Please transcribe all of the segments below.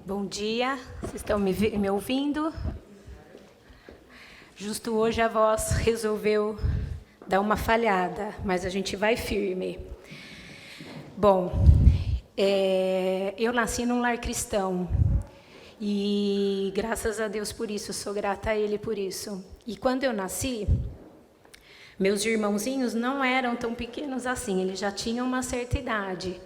Bom dia, vocês estão me ouvindo? Justo hoje a voz resolveu dar uma falhada, mas a gente vai firme. Bom, eu nasci num lar cristão e graças a Deus por isso, sou grata a Ele por isso. E quando eu nasci, meus irmãozinhos não eram tão pequenos assim, eles já tinham uma certa idade.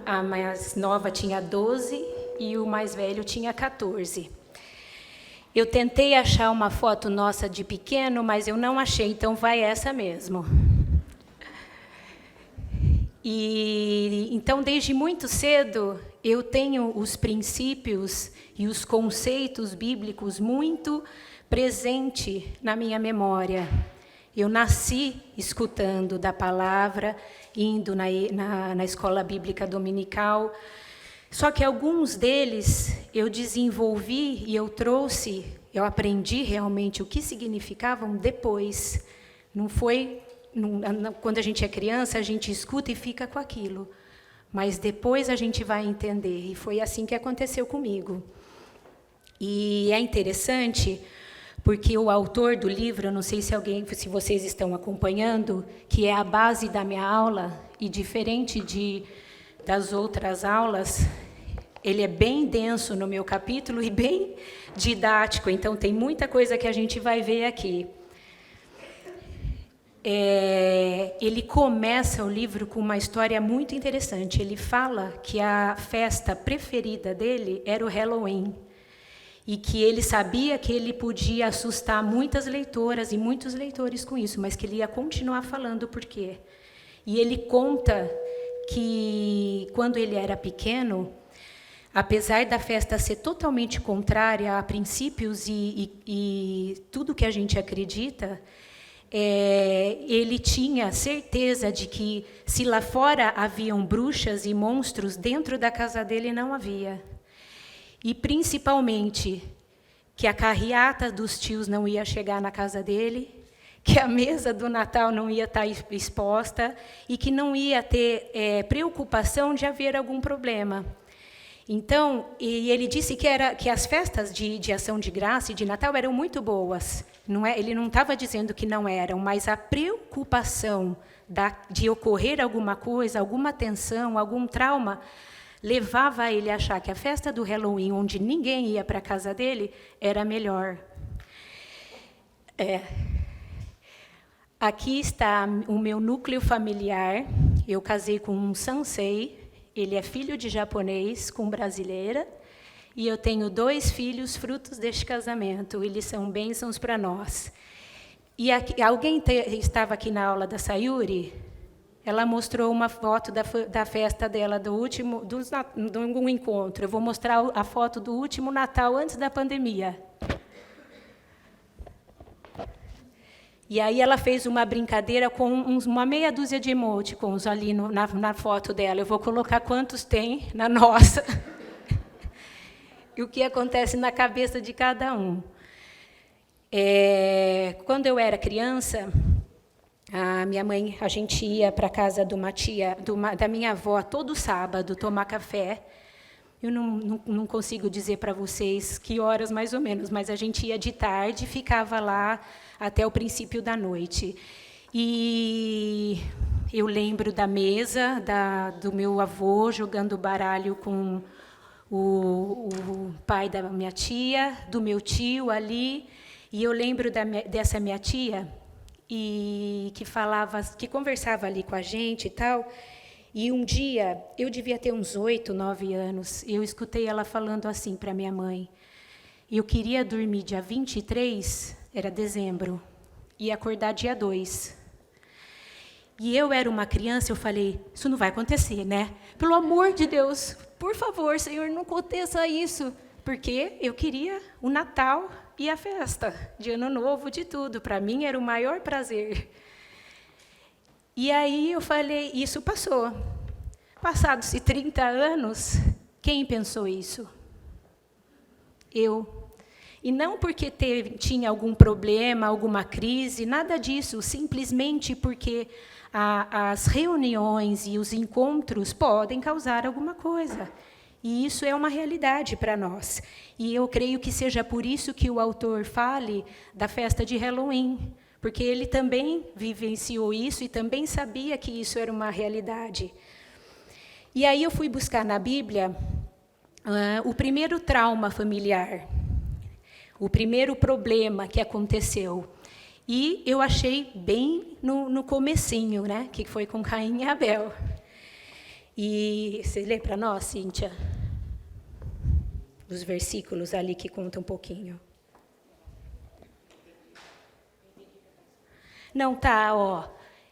A mais nova tinha 12 e o mais velho tinha 14. Eu tentei achar uma foto nossa de pequeno, mas eu não achei, então vai essa mesmo. E então, desde muito cedo, eu tenho os princípios e os conceitos bíblicos muito presente na minha memória. Eu nasci escutando da palavra, indo na escola bíblica dominical. Só que alguns deles eu desenvolvi e eu aprendi realmente o que significavam depois. Não foi, quando a gente é criança, a gente escuta e fica com aquilo. Mas depois a gente vai entender. E foi assim que aconteceu comigo. E é interessante, porque o autor do livro, eu não sei se vocês estão acompanhando, que é a base da minha aula, e diferente das outras aulas, ele é bem denso no meu capítulo e bem didático, então tem muita coisa que a gente vai ver aqui. Ele começa o livro com uma história muito interessante. Ele fala que a festa preferida dele era o Halloween, e que ele sabia que ele podia assustar muitas leitoras e muitos leitores com isso, mas que ele ia continuar falando por quê. E ele conta que, quando ele era pequeno, apesar da festa ser totalmente contrária a princípios e tudo que a gente acredita, ele tinha certeza de que, se lá fora haviam bruxas e monstros, dentro da casa dele não havia. E, principalmente, que a carreata dos tios não ia chegar na casa dele, que a mesa do Natal não ia estar exposta e que não ia ter preocupação de haver algum problema. Então, e ele disse que as festas de ação de graça e de Natal eram muito boas. Ele não estava dizendo que não eram, mas a preocupação de ocorrer alguma coisa, alguma tensão, algum trauma, levava ele a achar que a festa do Halloween, onde ninguém ia para a casa dele, era melhor. Aqui está o meu núcleo familiar. Eu casei com um Sansei, ele é filho de japonês com brasileira, e eu tenho 2 filhos frutos deste casamento, eles são bênçãos para nós. E alguém estava aqui na aula da Sayuri? Ela mostrou uma foto da festa dela, do um encontro. Eu vou mostrar a foto do último Natal, antes da pandemia. E aí ela fez uma brincadeira com uma meia dúzia de emoticons ali na foto dela. Eu vou colocar quantos tem na nossa. E o que acontece na cabeça de cada um. Quando eu era criança, a gente ia para a casa de uma tia, da minha avó, todo sábado, tomar café. Eu não consigo dizer para vocês que horas, mais ou menos, mas a gente ia de tarde e ficava lá até o princípio da noite. E eu lembro da mesa do meu avô jogando baralho com o pai da minha tia, do meu tio ali. E eu lembro dessa minha tia, e que conversava ali com a gente e tal, e um dia, eu devia ter uns 8, 9 anos, e eu escutei ela falando assim para minha mãe: eu queria dormir dia 23, era dezembro, e acordar dia 2. E eu era uma criança, eu falei, isso não vai acontecer, né? Pelo amor de Deus, por favor, Senhor, não aconteça isso, porque eu queria o Natal e a festa de Ano Novo, de tudo. Para mim era o maior prazer. E aí eu falei, isso passou. Passados-se 30 anos, quem pensou isso? Eu. E não porque tinha algum problema, alguma crise, nada disso, simplesmente porque as reuniões e os encontros podem causar alguma coisa. E isso é uma realidade para nós. E eu creio que seja por isso que o autor fale da festa de Halloween, porque ele também vivenciou isso e também sabia que isso era uma realidade. E aí eu fui buscar na Bíblia o primeiro trauma familiar, o primeiro problema que aconteceu. E eu achei bem no comecinho, né, que foi com Caim e Abel. E você lê para nós, Cíntia, os versículos ali que contam um pouquinho. Não, tá, ó.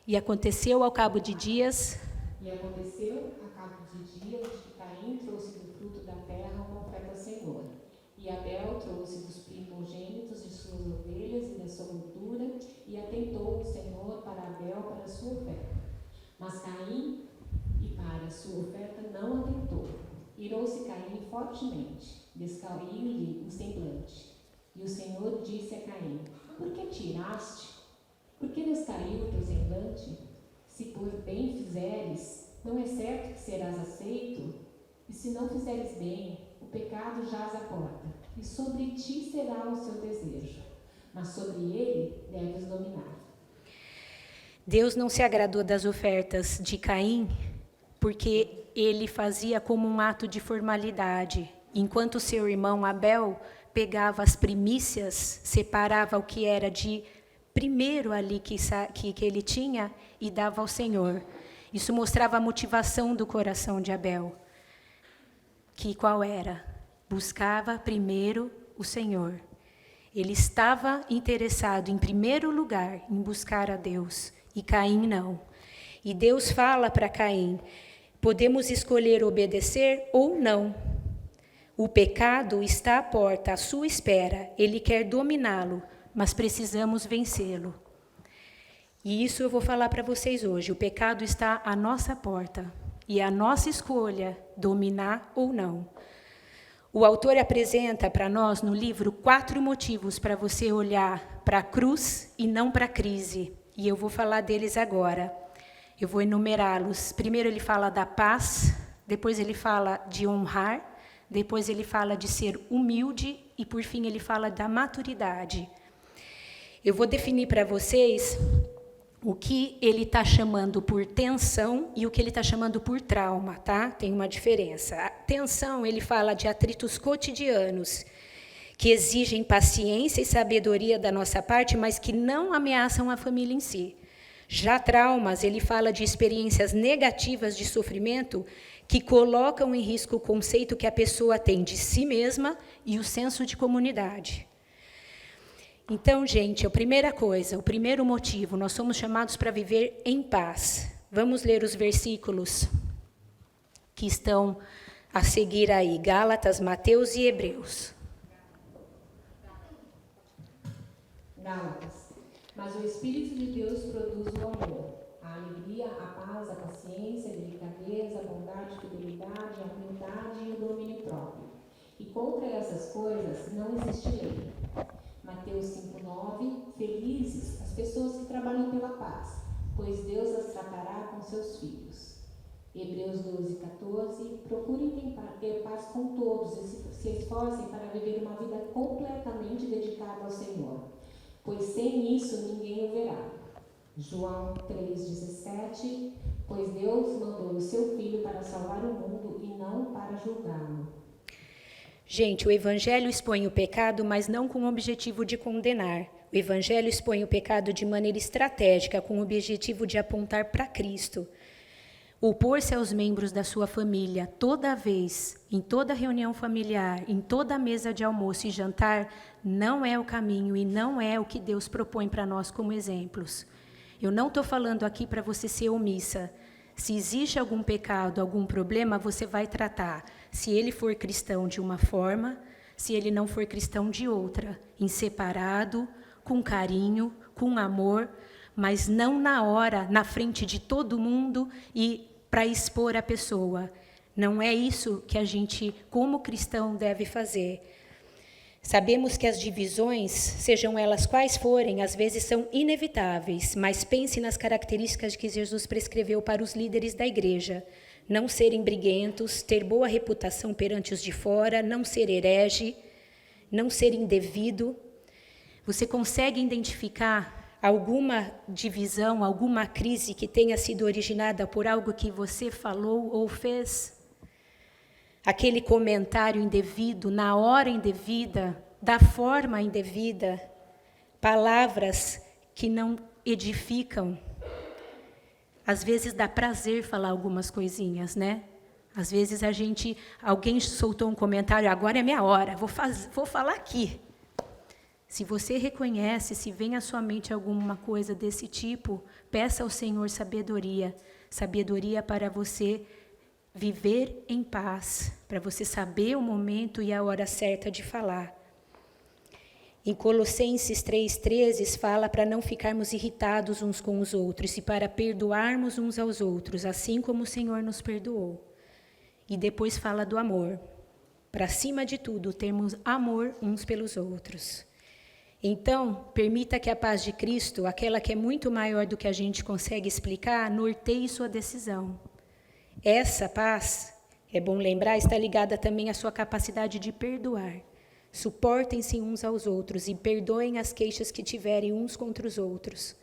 E aconteceu ao cabo de dias... E aconteceu, a cabo de dias, que Caim trouxe do fruto da terra uma oferta ao Senhor. E Abel trouxe dos primogênitos de suas ovelhas e da sua gordura, e atentou o Senhor para Abel para a sua oferta. Mas Caim, e para a sua oferta, não atentou. Irou-se Caim fortemente, descaiu-lhe o semblante. E o Senhor disse a Caim: Por que tiraste? Por que descaiu o teu semblante? Se por bem fizeres, não é certo que serás aceito? E se não fizeres bem, o pecado jaz à porta, e sobre ti será o seu desejo, mas sobre ele deves dominar. Deus não se agradou das ofertas de Caim, porque ele fazia como um ato de formalidade, enquanto seu irmão Abel pegava as primícias, separava o que era de primeiro ali que ele tinha e dava ao Senhor. Isso mostrava a motivação do coração de Abel. Que qual era? Buscava primeiro o Senhor. Ele estava interessado em primeiro lugar em buscar a Deus, e Caim não. E Deus fala para Caim: podemos escolher obedecer ou não. O pecado está à porta, à sua espera, ele quer dominá-lo, mas precisamos vencê-lo. E isso eu vou falar para vocês hoje. O pecado está à nossa porta, e é a nossa escolha dominar ou não. O autor apresenta para nós no livro 4 motivos para você olhar para a cruz e não para a crise. E eu vou falar deles agora. Eu vou enumerá-los. Primeiro ele fala da paz, depois ele fala de honrar, depois ele fala de ser humilde e, por fim, ele fala da maturidade. Eu vou definir para vocês o que ele está chamando por tensão e o que ele está chamando por trauma, tá? Tem uma diferença. A tensão, ele fala de atritos cotidianos, que exigem paciência e sabedoria da nossa parte, mas que não ameaçam a família em si. Já traumas, ele fala de experiências negativas de sofrimento que colocam em risco o conceito que a pessoa tem de si mesma e o senso de comunidade. Então, gente, a primeira coisa, o primeiro motivo, nós somos chamados para viver em paz. Vamos ler os versículos que estão a seguir aí, Gálatas, Mateus e Hebreus. Gálatas. Mas o Espírito de Deus produz o amor, a alegria, a paz, a paciência, a delicadeza, a bondade, a fidelidade, a humildade e o domínio próprio. E contra essas coisas não existe lei. Mateus 5,9. Felizes as pessoas que trabalham pela paz, pois Deus as tratará com seus filhos. Hebreus 12,14. Procurem ter paz com todos e se esforcem para viver uma vida completamente dedicada ao Senhor, pois sem isso ninguém o verá. João 3,17. Pois Deus mandou o seu Filho para salvar o mundo e não para julgá-lo. Gente, o Evangelho expõe o pecado, mas não com o objetivo de condenar. O Evangelho expõe o pecado de maneira estratégica, com o objetivo de apontar para Cristo. Opor-se aos membros da sua família, toda vez, em toda reunião familiar, em toda mesa de almoço e jantar, não é o caminho e não é o que Deus propõe para nós como exemplos. Eu não estou falando aqui para você ser omissa. Se existe algum pecado, algum problema, você vai tratar. Se ele for cristão de uma forma, se ele não for cristão de outra, em separado, com carinho, com amor, mas não na hora, na frente de todo mundo e para expor a pessoa. Não é isso que a gente, como cristão, deve fazer. Sabemos que as divisões, sejam elas quais forem, às vezes são inevitáveis, mas pense nas características que Jesus prescreveu para os líderes da igreja. não serem briguentos, ter boa reputação perante os de fora, não ser herege, não ser indevido. Você consegue identificar alguma divisão, alguma crise que tenha sido originada por algo que você falou ou fez? Aquele comentário indevido, na hora indevida, da forma indevida, palavras que não edificam. Às vezes dá prazer falar algumas coisinhas, né? Às vezes alguém soltou um comentário, agora é minha hora, vou falar aqui. Se você reconhece, se vem à sua mente alguma coisa desse tipo, peça ao Senhor sabedoria. Sabedoria para você viver em paz, para você saber o momento e a hora certa de falar. Em Colossenses 3,13 fala para não ficarmos irritados uns com os outros e para perdoarmos uns aos outros, assim como o Senhor nos perdoou. E depois fala do amor. Para cima de tudo, termos amor uns pelos outros. Então, permita que a paz de Cristo, aquela que é muito maior do que a gente consegue explicar, norteie sua decisão. Essa paz, é bom lembrar, está ligada também à sua capacidade de perdoar. Suportem-se uns aos outros e perdoem as queixas que tiverem uns contra os outros.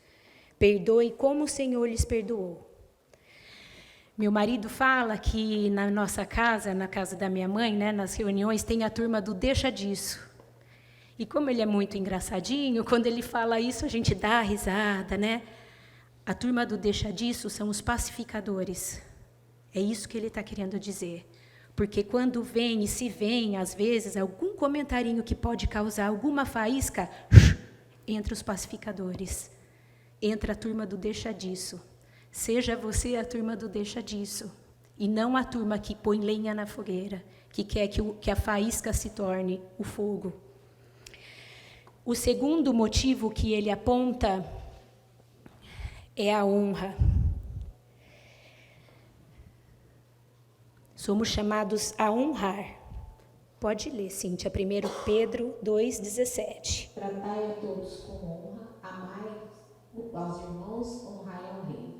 Perdoem como o Senhor lhes perdoou. Meu marido fala que na nossa casa, na casa da minha mãe, né, nas reuniões, tem a turma do deixa disso. E como ele é muito engraçadinho, quando ele fala isso, a gente dá risada, né? A turma do deixa disso são os pacificadores. É isso que ele está querendo dizer. Porque quando vem, às vezes, algum comentarinho que pode causar alguma faísca, entra os pacificadores. Entra a turma do deixa disso. Seja você a turma do deixa disso. E não a turma que põe lenha na fogueira, que quer que a faísca se torne o fogo. O segundo motivo que ele aponta é a honra. Somos chamados a honrar. Pode ler, Cíntia, 1 Pedro 2,17. Tratai a todos com honra, amai aos irmãos, honrai ao rei.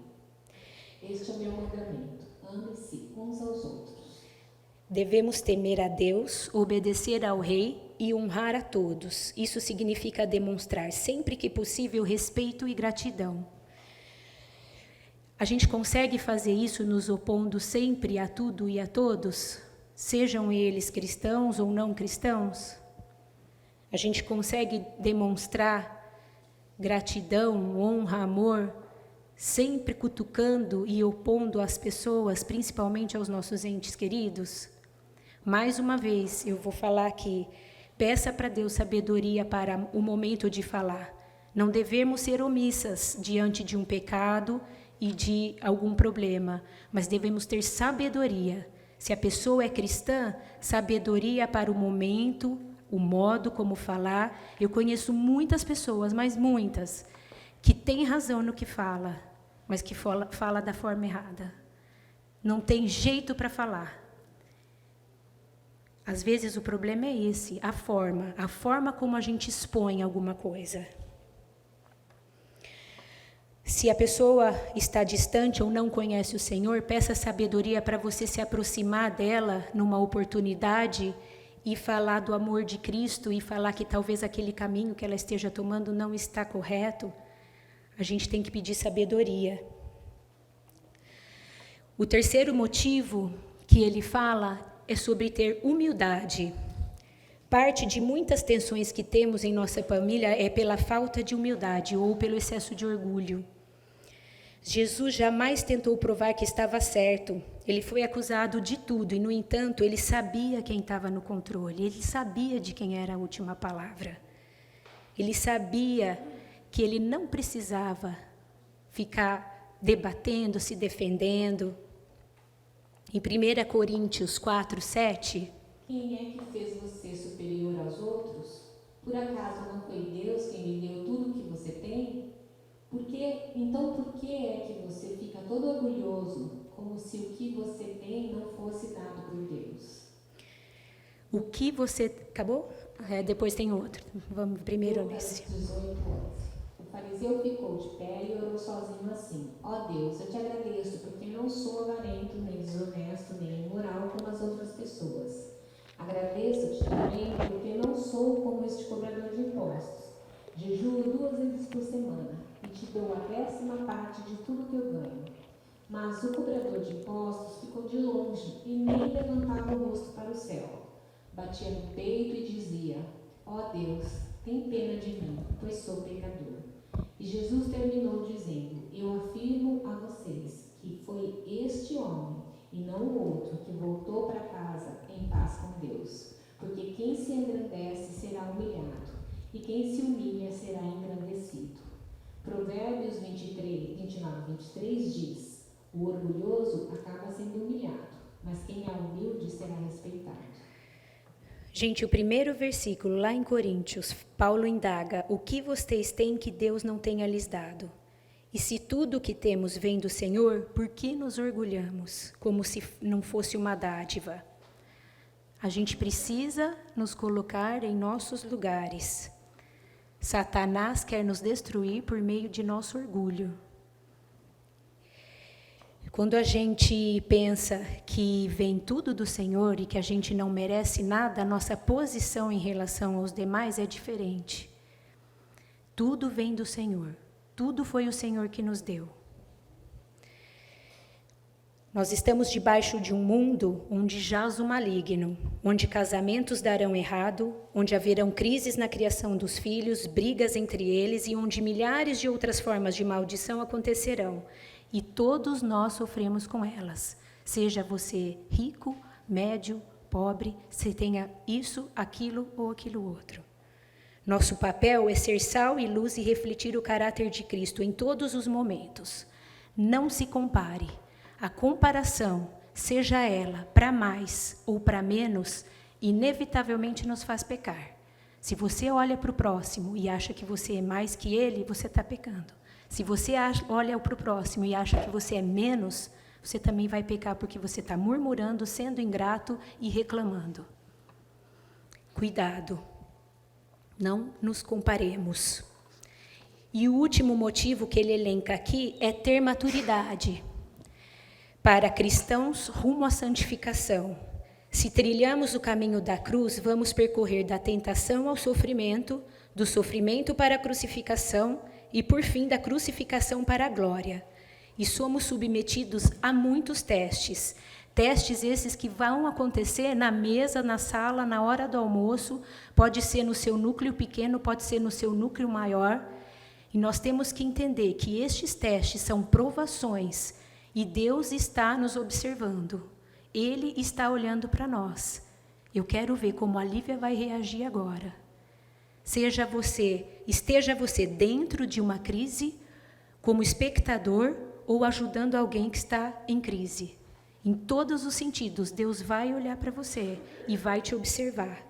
Este é o meu mandamento, ame-se uns aos outros. Devemos temer a Deus, obedecer ao rei e honrar a todos. Isso significa demonstrar sempre que possível respeito e gratidão. A gente consegue fazer isso nos opondo sempre a tudo e a todos, sejam eles cristãos ou não cristãos? A gente consegue demonstrar gratidão, honra, amor, sempre cutucando e opondo as pessoas, principalmente aos nossos entes queridos? Mais uma vez, eu vou falar aqui, peça para Deus sabedoria para o momento de falar. Não devemos ser omissas diante de um pecado e de algum problema, mas devemos ter sabedoria. Se a pessoa é cristã, sabedoria para o momento, o modo como falar. Eu conheço muitas pessoas, mas muitas, que têm razão no que fala, mas que fala da forma errada. Não tem jeito para falar. Às vezes o problema é esse, a forma como a gente expõe alguma coisa. Se a pessoa está distante ou não conhece o Senhor, peça sabedoria para você se aproximar dela numa oportunidade e falar do amor de Cristo e falar que talvez aquele caminho que ela esteja tomando não está correto. A gente tem que pedir sabedoria. O terceiro motivo que ele fala é sobre ter humildade. Parte de muitas tensões que temos em nossa família é pela falta de humildade ou pelo excesso de orgulho. Jesus jamais tentou provar que estava certo. Ele foi acusado de tudo e, no entanto, ele sabia quem estava no controle. Ele sabia de quem era a última palavra. Ele sabia que ele não precisava ficar debatendo, se defendendo. Em 1 Coríntios 4:7... Quem é que fez você superior aos outros? Por acaso não foi Deus quem lhe deu tudo o que você tem? Então por que é que você fica todo orgulhoso, como se o que você tem não fosse dado por Deus? O que você... Acabou? Depois tem outro. Vamos primeiro nesse. 18 anos. O fariseu ficou de pé e orou sozinho assim: Ó Deus, eu te agradeço porque não sou avarento, nem desonesto, nem imoral como as outras pessoas. Agradeço-te também porque não sou como este cobrador de impostos. Jejuo 2 vezes por semana e te dou a 10ª parte de tudo que eu ganho. Mas o cobrador de impostos ficou de longe e nem levantava o rosto para o céu. Batia no peito e dizia: Ó Deus, tem pena de mim, pois sou pecador. E Jesus terminou dizendo: Eu afirmo a vocês que foi este homem e não o outro que voltou para casa em paz com Deus. Porque quem se engrandece será humilhado, e quem se humilha será engrandecido. Provérbios 29:23 diz: O orgulhoso acaba sendo humilhado, mas quem é humilde será respeitado. Gente, o primeiro versículo lá em Coríntios, Paulo indaga: o que vocês têm que Deus não tenha lhes dado? E se tudo o que temos vem do Senhor, por que nos orgulhamos, como se não fosse uma dádiva? A gente precisa nos colocar em nossos lugares. Satanás quer nos destruir por meio de nosso orgulho. Quando a gente pensa que vem tudo do Senhor e que a gente não merece nada, a nossa posição em relação aos demais é diferente. Tudo vem do Senhor. Tudo foi o Senhor que nos deu. Nós estamos debaixo de um mundo onde jaz o maligno, onde casamentos darão errado, onde haverão crises na criação dos filhos, brigas entre eles e onde milhares de outras formas de maldição acontecerão. E todos nós sofremos com elas. Seja você rico, médio, pobre, se tenha isso, aquilo ou aquilo outro. Nosso papel é ser sal e luz e refletir o caráter de Cristo em todos os momentos. Não se compare. A comparação, seja ela para mais ou para menos, inevitavelmente nos faz pecar. Se você olha para o próximo e acha que você é mais que ele, você está pecando. Se você olha para o próximo e acha que você é menos, você também vai pecar porque você está murmurando, sendo ingrato e reclamando. Cuidado. Não nos comparemos. E o último motivo que ele elenca aqui é ter maturidade. Para cristãos, rumo à santificação. Se trilhamos o caminho da cruz, vamos percorrer da tentação ao sofrimento, do sofrimento para a crucificação e, por fim, da crucificação para a glória. E somos submetidos a muitos testes. Testes esses que vão acontecer na mesa, na sala, na hora do almoço, pode ser no seu núcleo pequeno, pode ser no seu núcleo maior. E nós temos que entender que estes testes são provações e Deus está nos observando. Ele está olhando para nós. Eu quero ver como a Lívia vai reagir agora. Esteja você dentro de uma crise, como espectador ou ajudando alguém que está em crise. Em todos os sentidos, Deus vai olhar para você e vai te observar.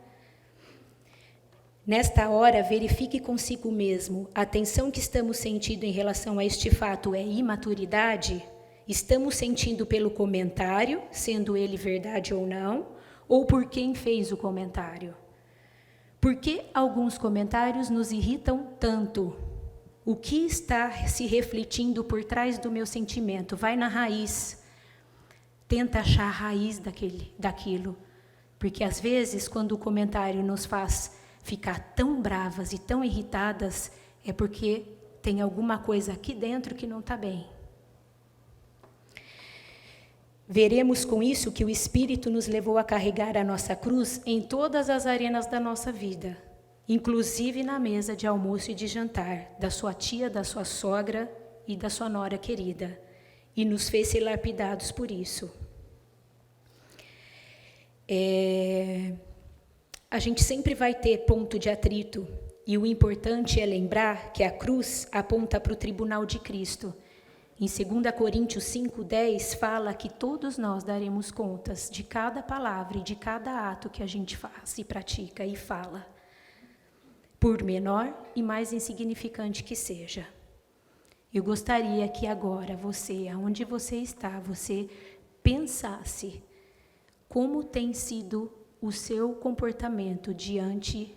Nesta hora, verifique consigo mesmo. A tensão que estamos sentindo em relação a este fato é imaturidade? Estamos sentindo pelo comentário, sendo ele verdade ou não, ou por quem fez o comentário? Por que alguns comentários nos irritam tanto? O que está se refletindo por trás do meu sentimento? Vai na raiz. Tenta achar a raiz daquilo. Porque, às vezes, quando o comentário nos faz ficar tão bravas e tão irritadas, é porque tem alguma coisa aqui dentro que não está bem. Veremos com isso que o Espírito nos levou a carregar a nossa cruz em todas as arenas da nossa vida, inclusive na mesa de almoço e de jantar, da sua tia, da sua sogra e da sua nora querida, e nos fez ser lapidados por isso. A gente sempre vai ter ponto de atrito, e o importante é lembrar que a cruz aponta para o tribunal de Cristo. Em 2 Coríntios 5:10 fala que todos nós daremos contas de cada palavra e de cada ato que a gente faz e pratica e fala, por menor e mais insignificante que seja. Eu gostaria que agora você, aonde você está, você pensasse como tem sido o seu comportamento diante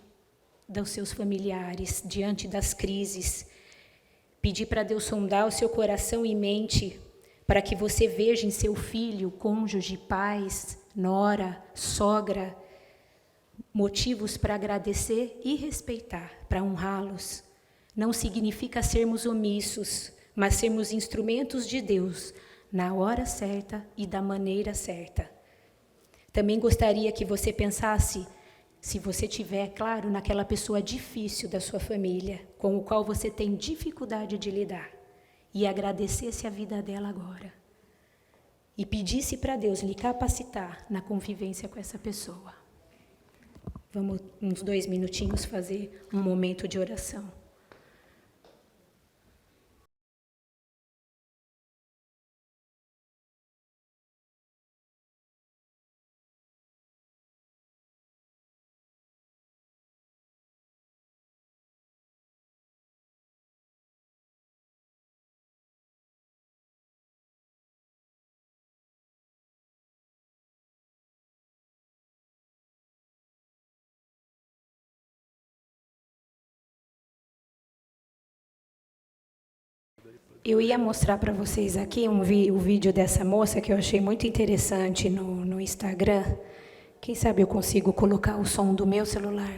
dos seus familiares, diante das crises. Pedir para Deus sondar o seu coração e mente, para que você veja em seu filho, cônjuge, pais, nora, sogra, motivos para agradecer e respeitar, para honrá-los. Não significa sermos omissos, mas sermos instrumentos de Deus, na hora certa e da maneira certa. Também gostaria que você pensasse, se você tiver, claro, naquela pessoa difícil da sua família, com o qual você tem dificuldade de lidar, e agradecesse a vida dela agora. E pedisse para Deus lhe capacitar na convivência com essa pessoa. Vamos, uns 2 minutinhos, fazer um momento de oração. Eu ia mostrar para vocês aqui o vídeo dessa moça que eu achei muito interessante no Instagram. Quem sabe eu consigo colocar o som do meu celular?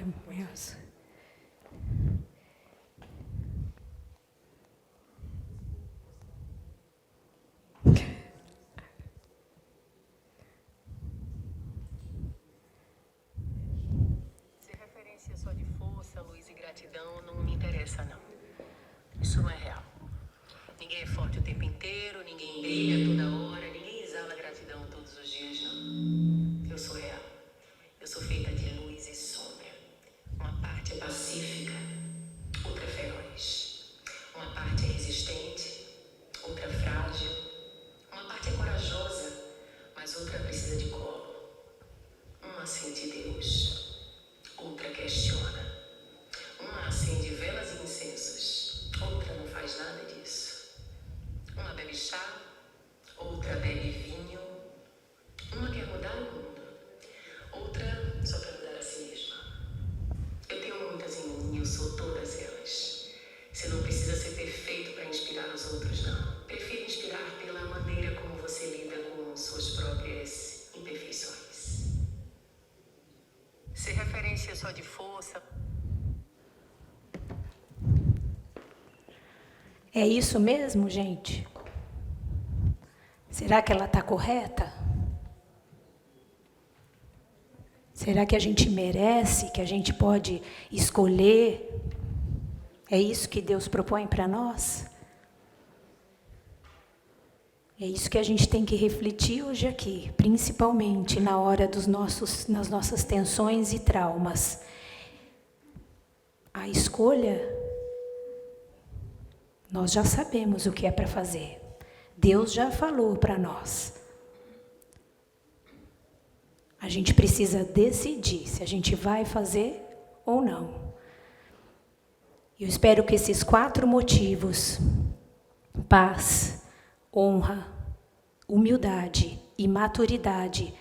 Ser referência só de força, luz e gratidão não me interessa, não. Isso não é real. Ninguém é forte o tempo inteiro, ninguém brilha toda hora, ninguém exala gratidão todos os dias, não. Eu sou real. Eu sou feita de luz e sombra. Uma parte é pacífica, outra feroz. Uma parte é resistente, outra frágil. Uma parte é corajosa, mas outra precisa de colo. Uma sente Deus, outra questiona. Uma acende velas e incensos, outra não faz nada disso. Uma bebe chá, outra bebe vinho. Uma quer mudar o mundo, outra só quer mudar a si mesma. Eu tenho muitas em mim, eu sou todas elas. Você não precisa ser perfeito para inspirar os outros, não. Prefiro inspirar pela maneira como você lida com suas próprias imperfeições. Ser referência só de força. É isso mesmo, gente? Será que ela está correta? Será que a gente merece, que a gente pode escolher? É isso que Deus propõe para nós? É isso que a gente tem que refletir hoje aqui, principalmente na hora nas nossas tensões e traumas. A escolha, nós já sabemos o que é para fazer. Deus já falou para nós. A gente precisa decidir se a gente vai fazer ou não. Eu espero que esses 4 motivos, paz, honra, humildade e maturidade,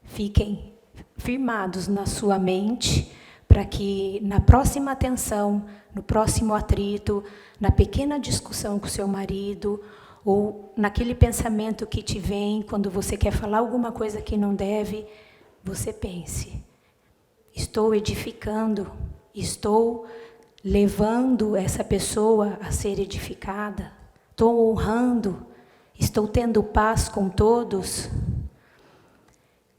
fiquem firmados na sua mente, para que na próxima tensão, no próximo atrito, na pequena discussão com o seu marido, ou naquele pensamento que te vem quando você quer falar alguma coisa que não deve, você pense: estou edificando, estou levando essa pessoa a ser edificada, estou honrando, estou tendo paz com todos.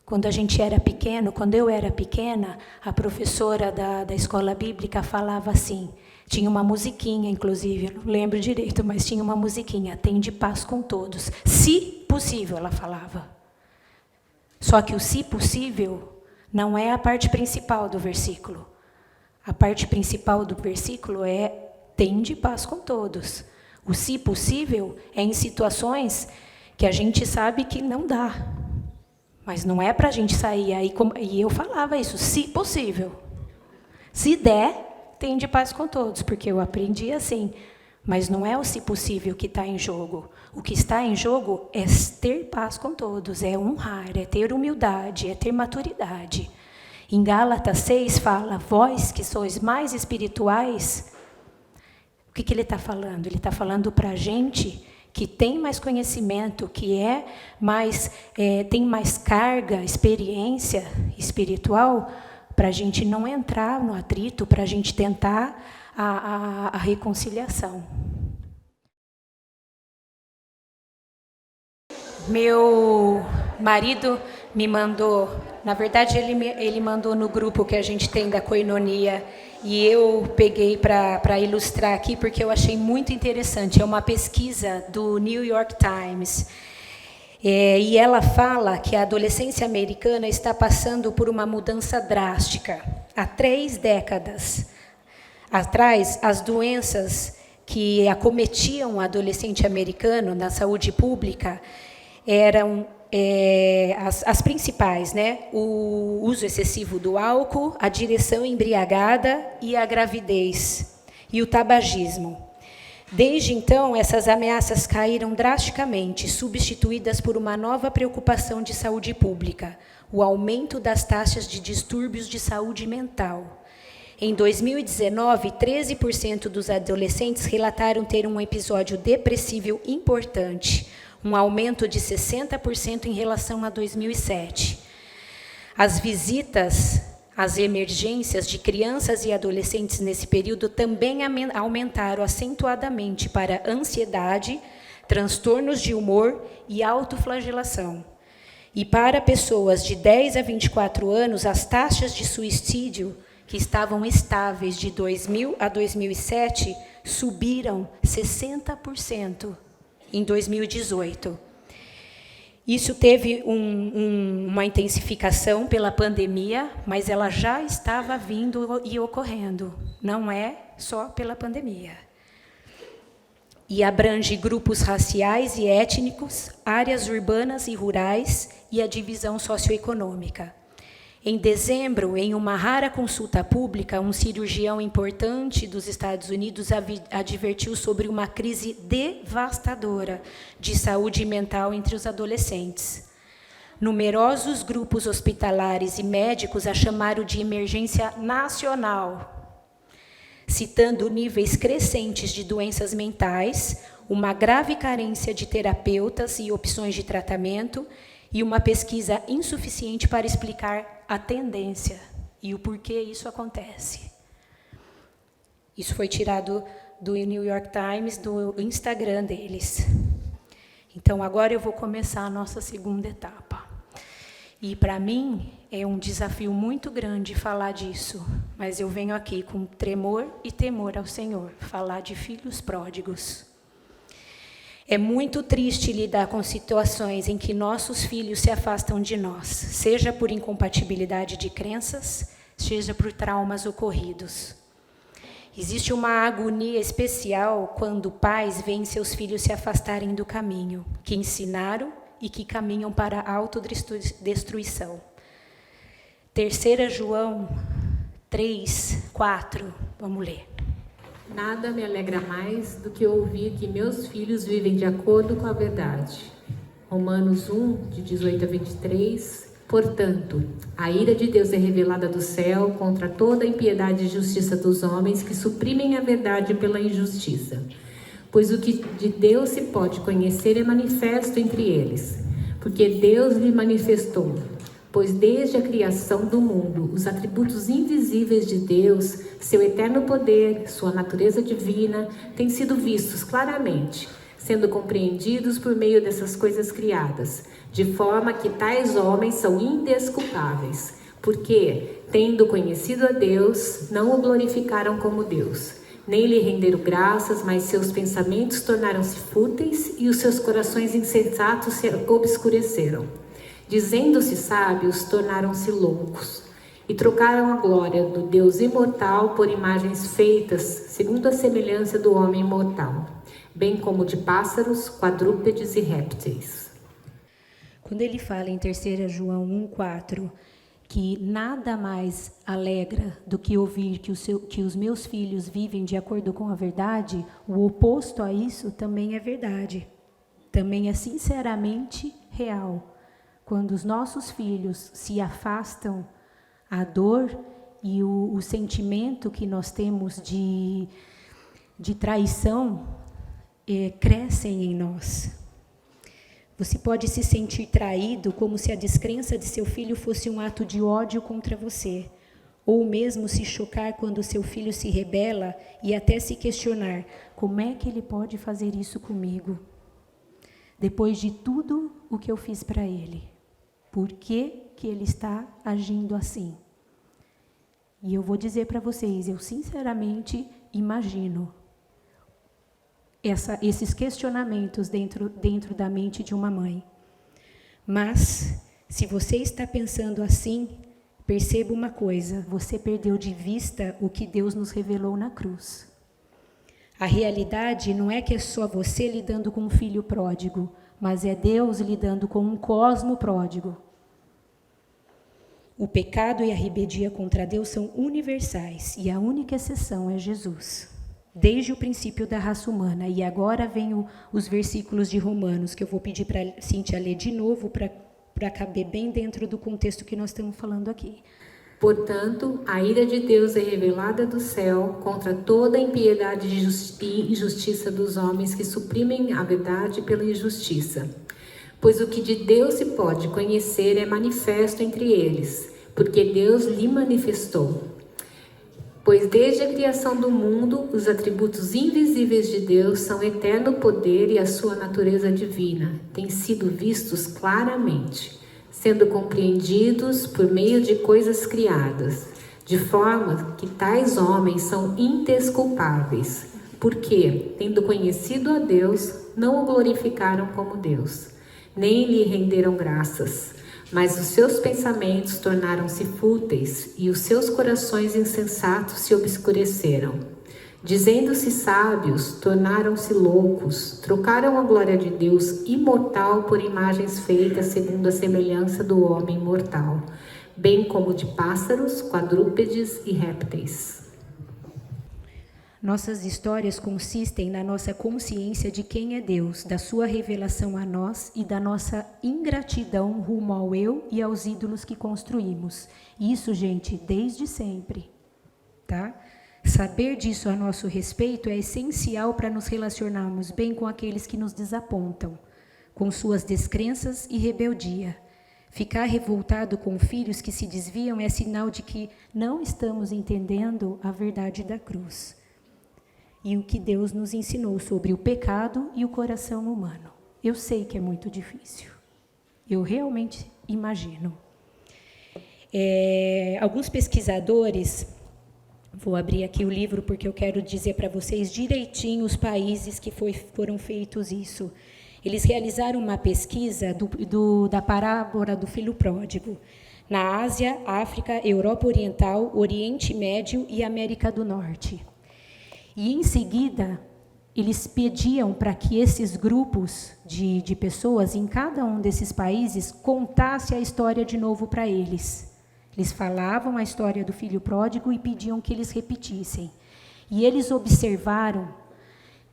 Quando a gente era pequeno, quando eu era pequena, a professora da escola bíblica falava assim, tinha uma musiquinha, inclusive, eu não lembro direito, mas tinha uma musiquinha: tende paz com todos, se possível, ela falava. Só que o se possível não é a parte principal do versículo. A parte principal do versículo é tende paz com todos. O se possível é em situações que a gente sabe que não dá. Mas não é para a gente sair aí, e eu falava isso, se possível. Se der, tende paz com todos, porque eu aprendi assim. Mas não é o se possível que está em jogo. O que está em jogo é ter paz com todos, é honrar, é ter humildade, é ter maturidade. Em Gálatas 6 fala: vós que sois mais espirituais, que ele está falando? Ele está falando para a gente que tem mais conhecimento, que tem mais carga, experiência espiritual, para a gente não entrar no atrito, para a gente tentar a reconciliação. Meu marido me mandou, na verdade ele mandou no grupo que a gente tem da Koinonia, e eu peguei para ilustrar aqui porque eu achei muito interessante. É uma pesquisa do New York Times, e ela fala que a adolescência americana está passando por uma mudança drástica. Há 3 décadas atrás, as doenças que acometiam o adolescente americano na saúde pública eram as principais, né? O uso excessivo do álcool, a direção embriagada e a gravidez, e o tabagismo. Desde então, essas ameaças caíram drasticamente, substituídas por uma nova preocupação de saúde pública, o aumento das taxas de distúrbios de saúde mental. Em 2019, 13% dos adolescentes relataram ter um episódio depressivo importante, um aumento de 60% em relação a 2007. As visitas às emergências de crianças e adolescentes nesse período também aumentaram acentuadamente para ansiedade, transtornos de humor e autoflagelação. E para pessoas de 10 a 24 anos, as taxas de suicídio, que estavam estáveis de 2000 a 2007, subiram 60%. Em 2018. Isso teve uma intensificação pela pandemia, mas ela já estava vindo e ocorrendo, não é só pela pandemia. E abrange grupos raciais e étnicos, áreas urbanas e rurais e a divisão socioeconômica. Em dezembro, em uma rara consulta pública, um cirurgião importante dos Estados Unidos advertiu sobre uma crise devastadora de saúde mental entre os adolescentes. Numerosos grupos hospitalares e médicos a chamaram de emergência nacional, citando níveis crescentes de doenças mentais, uma grave carência de terapeutas e opções de tratamento, e uma pesquisa insuficiente para explicar a tendência e o porquê isso acontece. Isso foi tirado do New York Times, do Instagram deles. Então, agora eu vou começar a nossa segunda etapa. E, para mim, é um desafio muito grande falar disso, mas eu venho aqui com tremor e temor ao Senhor, falar de filhos pródigos. É muito triste lidar com situações em que nossos filhos se afastam de nós, seja por incompatibilidade de crenças, seja por traumas ocorridos. Existe uma agonia especial quando pais veem seus filhos se afastarem do caminho que ensinaram e que caminham para a autodestruição. 3 João 3:4, vamos ler. Nada me alegra mais do que ouvir que meus filhos vivem de acordo com a verdade. Romanos 1, de 18 a 23. Portanto, a ira de Deus é revelada do céu contra toda a impiedade e justiça dos homens que suprimem a verdade pela injustiça. Pois o que de Deus se pode conhecer é manifesto entre eles, porque Deus lhe manifestou. Pois desde a criação do mundo, os atributos invisíveis de Deus, seu eterno poder, sua natureza divina, têm sido vistos claramente, sendo compreendidos por meio dessas coisas criadas, de forma que tais homens são indesculpáveis, porque, tendo conhecido a Deus, não o glorificaram como Deus, nem lhe renderam graças, mas seus pensamentos tornaram-se fúteis e os seus corações insensatos se obscureceram. Dizendo-se sábios, tornaram-se loucos, e trocaram a glória do Deus imortal por imagens feitas segundo a semelhança do homem mortal, bem como de pássaros, quadrúpedes e répteis. Quando ele fala em 3 João 1:4, que nada mais alegra do que ouvir que os meus filhos vivem de acordo com a verdade, o oposto a isso também é verdade. Também é sinceramente real. Quando os nossos filhos se afastam, a dor e o sentimento que nós temos de de traição crescem em nós. Você pode se sentir traído como se a descrença de seu filho fosse um ato de ódio contra você, ou mesmo se chocar quando seu filho se rebela e até se questionar: como é que ele pode fazer isso comigo? Depois de tudo o que eu fiz para ele, por que ele está agindo assim? E eu vou dizer para vocês, eu sinceramente imagino esses questionamentos dentro da mente de uma mãe. Mas, se você está pensando assim, perceba uma coisa: você perdeu de vista o que Deus nos revelou na cruz. A realidade não é que é só você lidando com um filho pródigo, mas é Deus lidando com um cosmo pródigo. O pecado e a rebeldia contra Deus são universais, e a única exceção é Jesus, desde o princípio da raça humana. E agora vem os versículos de Romanos, que eu vou pedir para a Cíntia ler de novo, para caber bem dentro do contexto que nós estamos falando aqui. Portanto, a ira de Deus é revelada do céu contra toda a impiedade e injustiça dos homens que suprimem a verdade pela injustiça. Pois o que de Deus se pode conhecer é manifesto entre eles, porque Deus lhe manifestou. Pois desde a criação do mundo, os atributos invisíveis de Deus são eterno poder e a sua natureza divina têm sido vistos claramente, sendo compreendidos por meio de coisas criadas, de forma que tais homens são indesculpáveis, porque, tendo conhecido a Deus, não o glorificaram como Deus, nem lhe renderam graças, mas os seus pensamentos tornaram-se fúteis e os seus corações insensatos se obscureceram. Dizendo-se sábios, tornaram-se loucos, trocaram a glória de Deus imortal por imagens feitas segundo a semelhança do homem mortal, bem como de pássaros, quadrúpedes e répteis. Nossas histórias consistem na nossa consciência de quem é Deus, da sua revelação a nós e da nossa ingratidão rumo ao eu e aos ídolos que construímos. Isso, gente, desde sempre, tá? Saber disso a nosso respeito é essencial para nos relacionarmos bem com aqueles que nos desapontam, com suas descrenças e rebeldia. Ficar revoltado com filhos que se desviam é sinal de que não estamos entendendo a verdade da cruz e o que Deus nos ensinou sobre o pecado e o coração humano. Eu sei que é muito difícil. Eu realmente imagino. Alguns pesquisadores, vou abrir aqui o livro porque eu quero dizer para vocês direitinho os países que foram feitos isso. Eles realizaram uma pesquisa da parábola do filho pródigo na Ásia, África, Europa Oriental, Oriente Médio e América do Norte. E, em seguida, eles pediam para que esses grupos de pessoas em cada um desses países contasse a história de novo para eles. Eles falavam a história do filho pródigo e pediam que eles repetissem. E eles observaram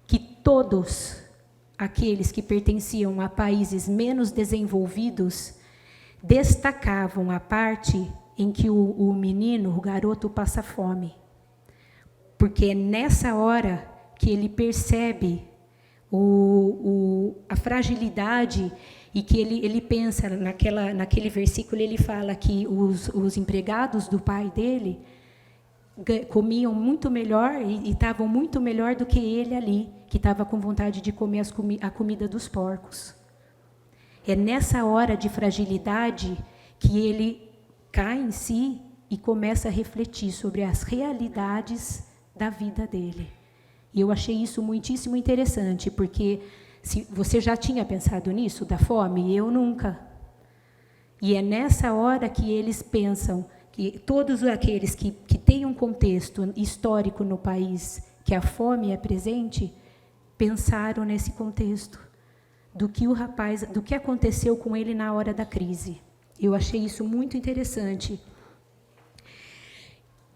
que todos aqueles que pertenciam a países menos desenvolvidos destacavam a parte em que o menino, o garoto, passa fome. Porque é nessa hora que ele percebe a fragilidade e que ele pensa, naquele versículo ele fala que os empregados do pai dele comiam muito melhor e estavam muito melhor do que ele ali, que estava com vontade de comer a comida dos porcos. É nessa hora de fragilidade que ele cai em si e começa a refletir sobre as realidades da vida dele. E eu achei isso muitíssimo interessante, porque se você já tinha pensado nisso, da fome? Eu nunca. E é nessa hora que eles pensam, que todos aqueles que têm um contexto histórico no país, que a fome é presente, pensaram nesse contexto, do que aconteceu com ele na hora da crise. Eu achei isso muito interessante.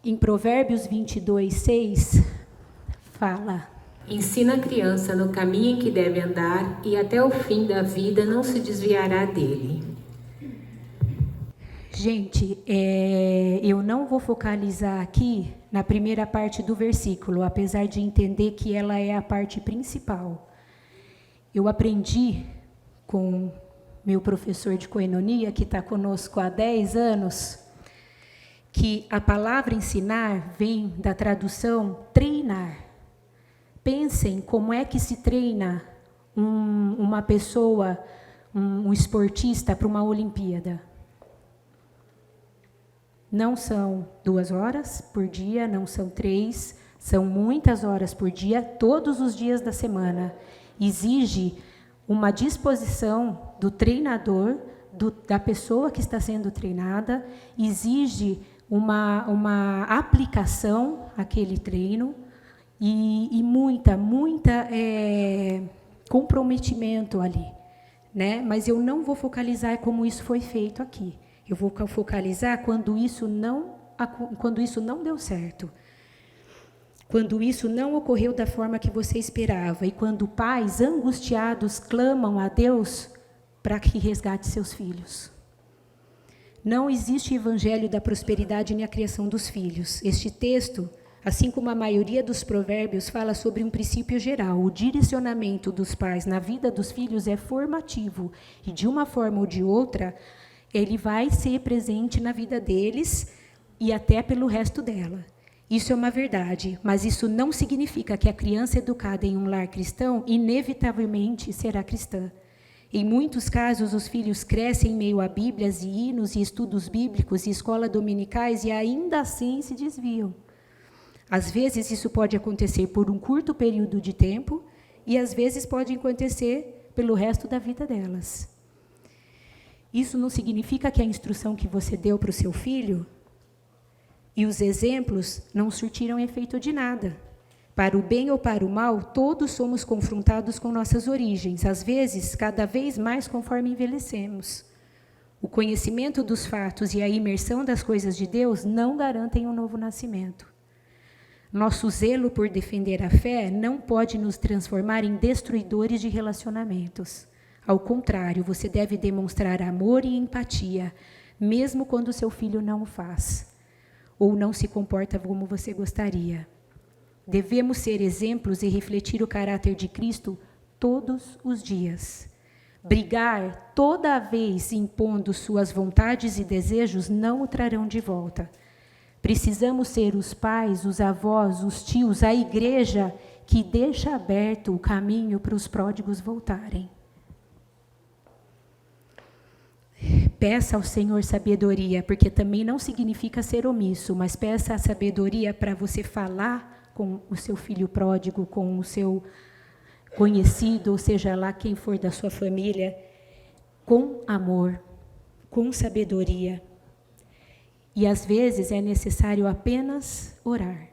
Em Provérbios 22:6, fala: Ensina a criança no caminho em que deve andar, e até o fim da vida não se desviará dele. Gente, eu não vou focalizar aqui na primeira parte do versículo, apesar de entender que ela é a parte principal. Eu aprendi com meu professor de coenonia, que está conosco há 10 anos, que a palavra ensinar vem da tradução treinar. Pensem como é que se treina uma pessoa, um esportista para uma Olimpíada. Não são 2 horas por dia, não são 3, são muitas horas por dia, todos os dias da semana. Exige uma disposição do treinador, da pessoa que está sendo treinada, exige uma aplicação àquele treino e muita comprometimento ali, né? Mas eu não vou focalizar como isso foi feito aqui. Eu vou focalizar quando isso não deu certo. Quando isso não ocorreu da forma que você esperava e quando pais angustiados clamam a Deus para que resgate seus filhos. Não existe evangelho da prosperidade nem a criação dos filhos. Este texto, assim como a maioria dos provérbios, fala sobre um princípio geral. O direcionamento dos pais na vida dos filhos é formativo e, de uma forma ou de outra, ele vai ser presente na vida deles e até pelo resto dela. Isso é uma verdade, mas isso não significa que a criança educada em um lar cristão inevitavelmente será cristã. Em muitos casos, os filhos crescem em meio a bíblias e hinos e estudos bíblicos e escolas dominicais e ainda assim se desviam. Às vezes isso pode acontecer por um curto período de tempo e às vezes pode acontecer pelo resto da vida delas. Isso não significa que a instrução que você deu para o seu filho e os exemplos não surtiram efeito de nada. Para o bem ou para o mal, todos somos confrontados com nossas origens, às vezes, cada vez mais conforme envelhecemos. O conhecimento dos fatos e a imersão das coisas de Deus não garantem um novo nascimento. Nosso zelo por defender a fé não pode nos transformar em destruidores de relacionamentos. Ao contrário, você deve demonstrar amor e empatia, mesmo quando seu filho não o faz, ou não se comporta como você gostaria. Devemos ser exemplos e refletir o caráter de Cristo todos os dias. Brigar toda vez impondo suas vontades e desejos não o trarão de volta. Precisamos ser os pais, os avós, os tios, a igreja que deixa aberto o caminho para os pródigos voltarem. Peça ao Senhor sabedoria, porque também não significa ser omisso, mas peça a sabedoria para você falar com o seu filho pródigo, com o seu conhecido, ou seja lá quem for da sua família, com amor, com sabedoria. E às vezes é necessário apenas orar.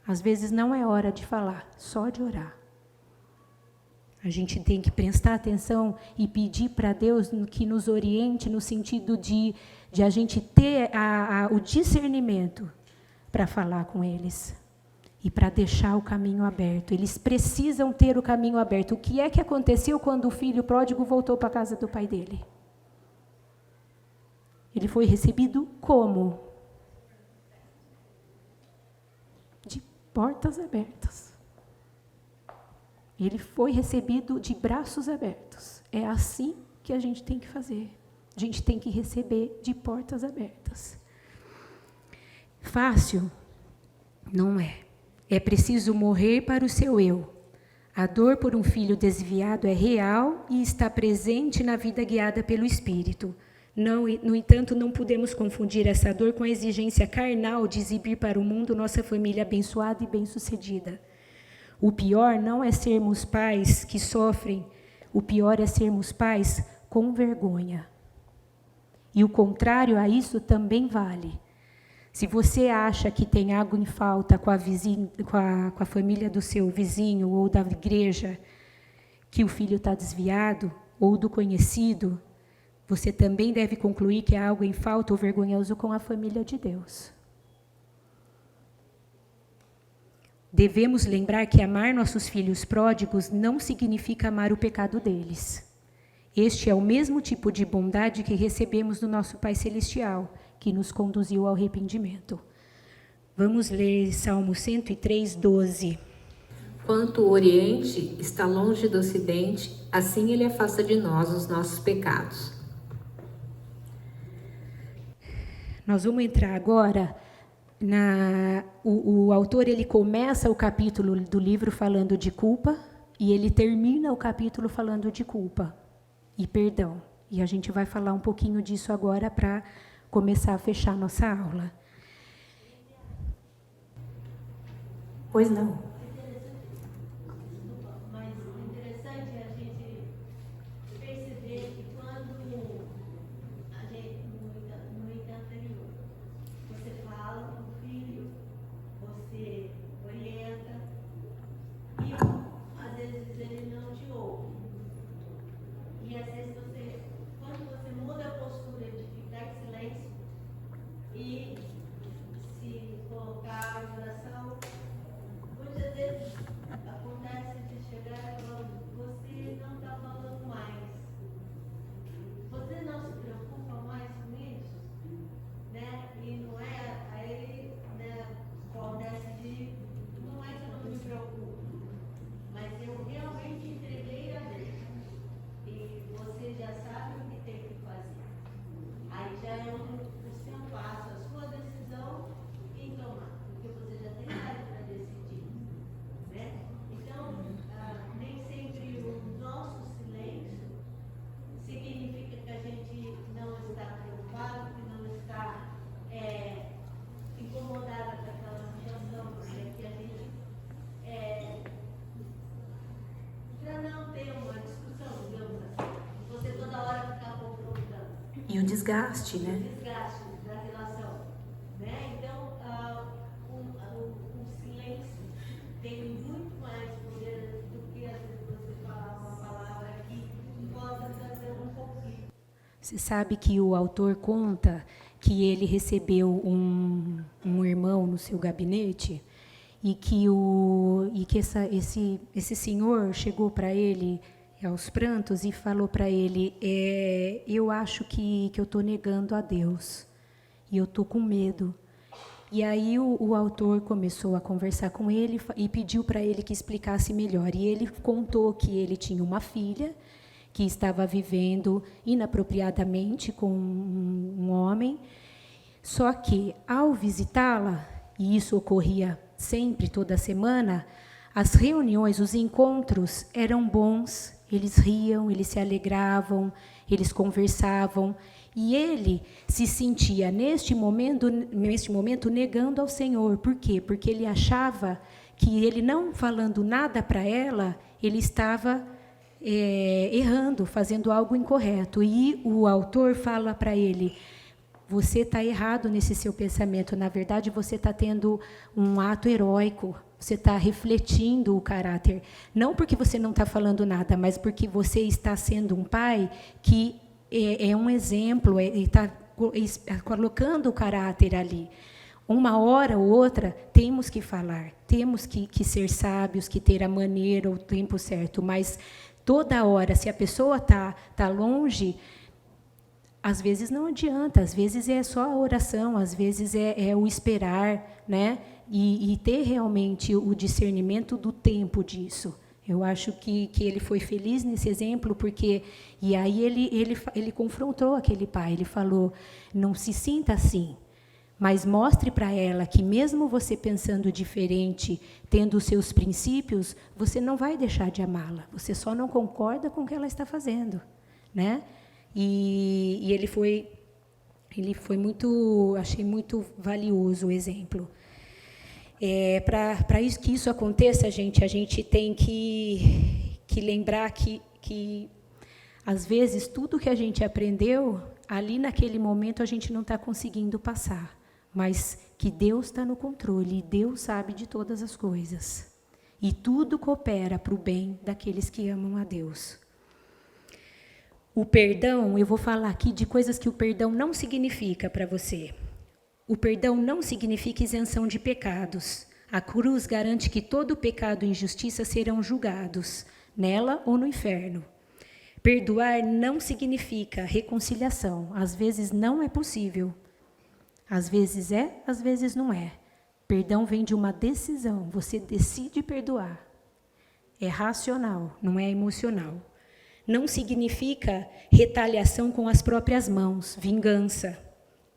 Às vezes não é hora de falar, só de orar. A gente tem que prestar atenção e pedir para Deus que nos oriente no sentido de a gente ter o discernimento para falar com eles e para deixar o caminho aberto. Eles precisam ter o caminho aberto. O que é que aconteceu quando o filho pródigo voltou para a casa do pai dele? Ele foi recebido como? De portas abertas. Ele foi recebido de braços abertos. É assim que a gente tem que fazer. A gente tem que receber de portas abertas. Fácil? Não é. É preciso morrer para o seu eu. A dor por um filho desviado é real e está presente na vida guiada pelo Espírito. No entanto, não podemos confundir essa dor com a exigência carnal de exibir para o mundo nossa família abençoada e bem-sucedida. O pior não é sermos pais que sofrem, o pior é sermos pais com vergonha. E o contrário a isso também vale. Se você acha que tem água em falta com a família do seu vizinho ou da igreja, que o filho está desviado, ou do conhecido, você também deve concluir que há algo em falta ou vergonhoso com a família de Deus. Devemos lembrar que amar nossos filhos pródigos não significa amar o pecado deles. Este é o mesmo tipo de bondade que recebemos do nosso Pai Celestial, que nos conduziu ao arrependimento. Vamos ler Salmo 103, 12. Quanto o Oriente está longe do Ocidente, assim ele afasta de nós os nossos pecados. Nós vamos entrar agora o autor, ele começa o capítulo do livro falando de culpa e ele termina o capítulo falando de culpa e perdão. E a gente vai falar um pouquinho disso agora para começar a fechar nossa aula. Pois não. Mas o interessante é a gente perceber que quando a gente, no item anterior, você fala com o filho, você orienta, e às vezes ele não te ouve. E às vezes quando você muda a postura de ficar em silêncio e se colocar em oração, muitas vezes acontece de chegar e falar, você não está falando mais. Você não se preocupa mais com isso? Né? E não é, aí né, acontece de, não é que eu não me preocupo, mas eu realmente entreguei a Deus. E você já sabe o que tem que fazer. Aí já é o seu passo, a sua decisão em tomar, porque você já tem idade para decidir. Né? Então, nem sempre o nosso silêncio significa que a gente não está preocupado, que não está incomodada com aquela situação, né? Que a gente, para não ter uma discussão, digamos assim, você toda hora ficar confrontando. E o desgaste, né? O desgaste da relação. Né? Então, o silêncio tem muito mais poder do que às vezes você falar uma palavra que possa trazer um pouquinho. Você sabe que o autor conta que ele recebeu um irmão no seu gabinete e que esse senhor chegou para ele aos prantos e falou para ele, eu acho que eu estou negando a Deus e eu estou com medo. E aí o autor começou a conversar com ele e pediu para ele que explicasse melhor. E ele contou que ele tinha uma filha que estava vivendo inapropriadamente com um homem, só que, ao visitá-la, e isso ocorria sempre, toda semana, as reuniões, os encontros eram bons, eles riam, eles se alegravam, eles conversavam, e ele se sentia, neste momento, negando ao Senhor. Por quê? Porque ele achava que ele não falando nada para ela, ele estava errando, fazendo algo incorreto. E o autor fala para ele, você está errado nesse seu pensamento, na verdade você está tendo um ato heróico, você está refletindo o caráter, não porque você não está falando nada, mas porque você está sendo um pai que é um exemplo, está colocando o caráter ali. Uma hora ou outra, temos que falar, temos que ser sábios, que ter a maneira, o tempo certo, mas toda hora, se a pessoa está longe, às vezes não adianta, às vezes é só a oração, às vezes é o esperar, né? E ter realmente o discernimento do tempo disso. Eu acho que ele foi feliz nesse exemplo, porque... E aí ele confrontou aquele pai, ele falou, não se sinta assim, mas mostre para ela que mesmo você pensando diferente, tendo os seus princípios, você não vai deixar de amá-la, você só não concorda com o que ela está fazendo, né? E ele foi muito, achei muito valioso o exemplo. Para que isso aconteça, gente, a gente tem que lembrar que, às vezes, tudo que a gente aprendeu, ali naquele momento a gente não está conseguindo passar, mas que Deus está no controle, e Deus sabe de todas as coisas. E tudo coopera para o bem daqueles que amam a Deus. O perdão, eu vou falar aqui de coisas que o perdão não significa para você. O perdão não significa isenção de pecados. A cruz garante que todo pecado e injustiça serão julgados, nela ou no inferno. Perdoar não significa reconciliação. Às vezes não é possível. Às vezes é, às vezes não é. Perdão vem de uma decisão. Você decide perdoar. É racional, não é emocional. Não significa retaliação com as próprias mãos, vingança.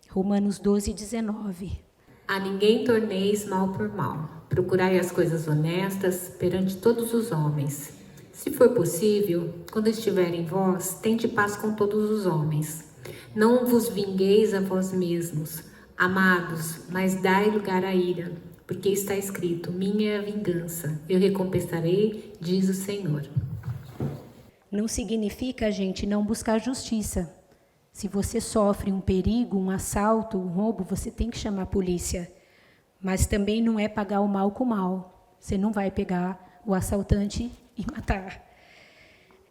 Romanos 12, 19. A ninguém torneis mal por mal. Procurai as coisas honestas perante todos os homens. Se for possível, quando estiver em vós, tende paz com todos os homens. Não vos vingueis a vós mesmos, amados, mas dai lugar à ira, porque está escrito, minha é a vingança, eu recompensarei, diz o Senhor. Não significa, gente, não buscar justiça. Se você sofre um perigo, um assalto, um roubo, você tem que chamar a polícia. Mas também não é pagar o mal com o mal. Você não vai pegar o assaltante e matar.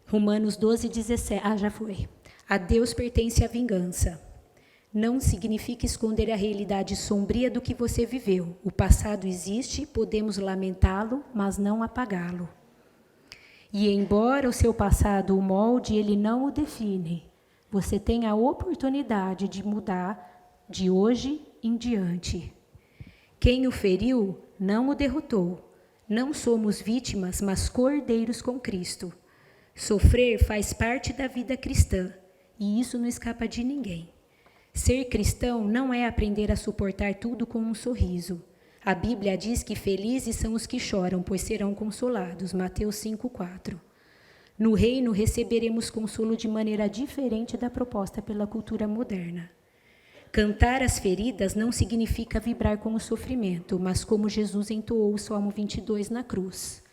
Romanos 12, 17. Já foi. A Deus pertence a vingança. Não significa esconder a realidade sombria do que você viveu. O passado existe, podemos lamentá-lo, mas não apagá-lo. E embora o seu passado o molde, ele não o define. Você tem a oportunidade de mudar de hoje em diante. Quem o feriu não o derrotou. Não somos vítimas, mas cordeiros com Cristo. Sofrer faz parte da vida cristã, e isso não escapa de ninguém. Ser cristão não é aprender a suportar tudo com um sorriso. A Bíblia diz que felizes são os que choram, pois serão consolados. Mateus 5:4. No reino receberemos consolo de maneira diferente da proposta pela cultura moderna. Cantar as feridas não significa vibrar com o sofrimento, mas como Jesus entoou o Salmo 22 na cruz.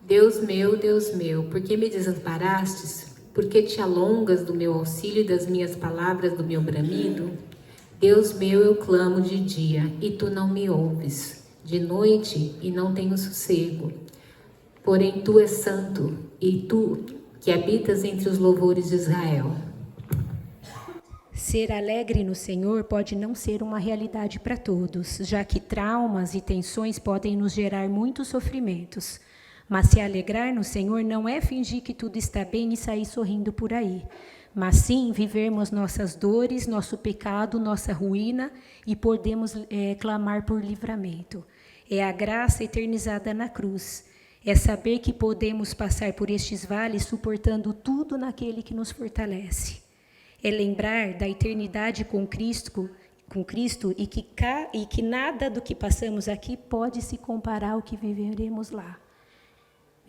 Deus meu, por que me desamparastes? Por que te alongas do meu auxílio e das minhas palavras do meu bramido? Deus meu, eu clamo de dia, e tu não me ouves. De noite, e não tenho sossego. Porém, tu és santo, e tu, que habitas entre os louvores de Israel. Ser alegre no Senhor pode não ser uma realidade para todos, já que traumas e tensões podem nos gerar muitos sofrimentos. Mas se alegrar no Senhor não é fingir que tudo está bem e sair sorrindo por aí, mas sim vivermos nossas dores, nosso pecado, nossa ruína e podemos clamar por livramento. É a graça eternizada na cruz. É saber que podemos passar por estes vales suportando tudo naquele que nos fortalece. É lembrar da eternidade com Cristo e que nada do que passamos aqui pode se comparar ao que viveremos lá.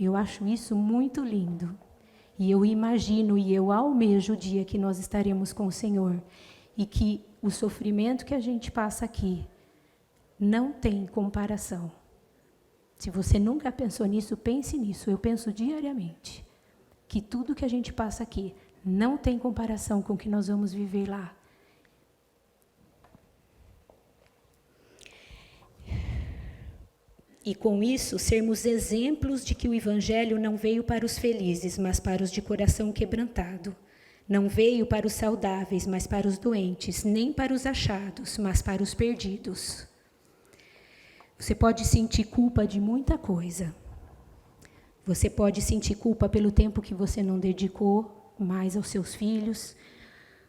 Eu acho isso muito lindo. E eu imagino e eu almejo o dia que nós estaremos com o Senhor e que o sofrimento que a gente passa aqui não tem comparação. Se você nunca pensou nisso, pense nisso. Eu penso diariamente que tudo que a gente passa aqui não tem comparação com o que nós vamos viver lá. E com isso, sermos exemplos de que o Evangelho não veio para os felizes, mas para os de coração quebrantado. Não veio para os saudáveis, mas para os doentes, nem para os achados, mas para os perdidos. Você pode sentir culpa de muita coisa. Você pode sentir culpa pelo tempo que você não dedicou mais aos seus filhos.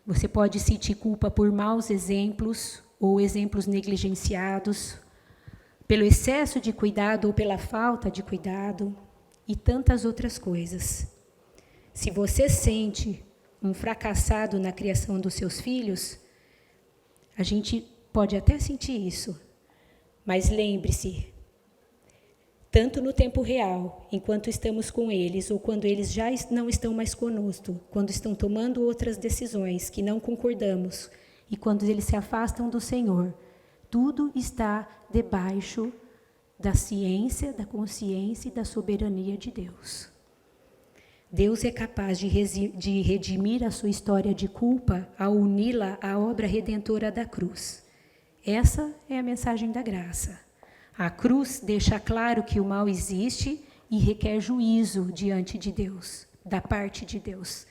Você pode sentir culpa por maus exemplos ou exemplos negligenciados, pelo excesso de cuidado ou pela falta de cuidado e tantas outras coisas. Se você sente um fracassado na criação dos seus filhos, a gente pode até sentir isso, mas lembre-se, tanto no tempo real, enquanto estamos com eles, ou quando eles já não estão mais conosco, quando estão tomando outras decisões que não concordamos, e quando eles se afastam do Senhor, tudo está debaixo da ciência, da consciência e da soberania de Deus. Deus é capaz de redimir a sua história de culpa ao uni-la à obra redentora da cruz. Essa é a mensagem da graça. A cruz deixa claro que o mal existe e requer juízo diante de Deus, da parte de Deus.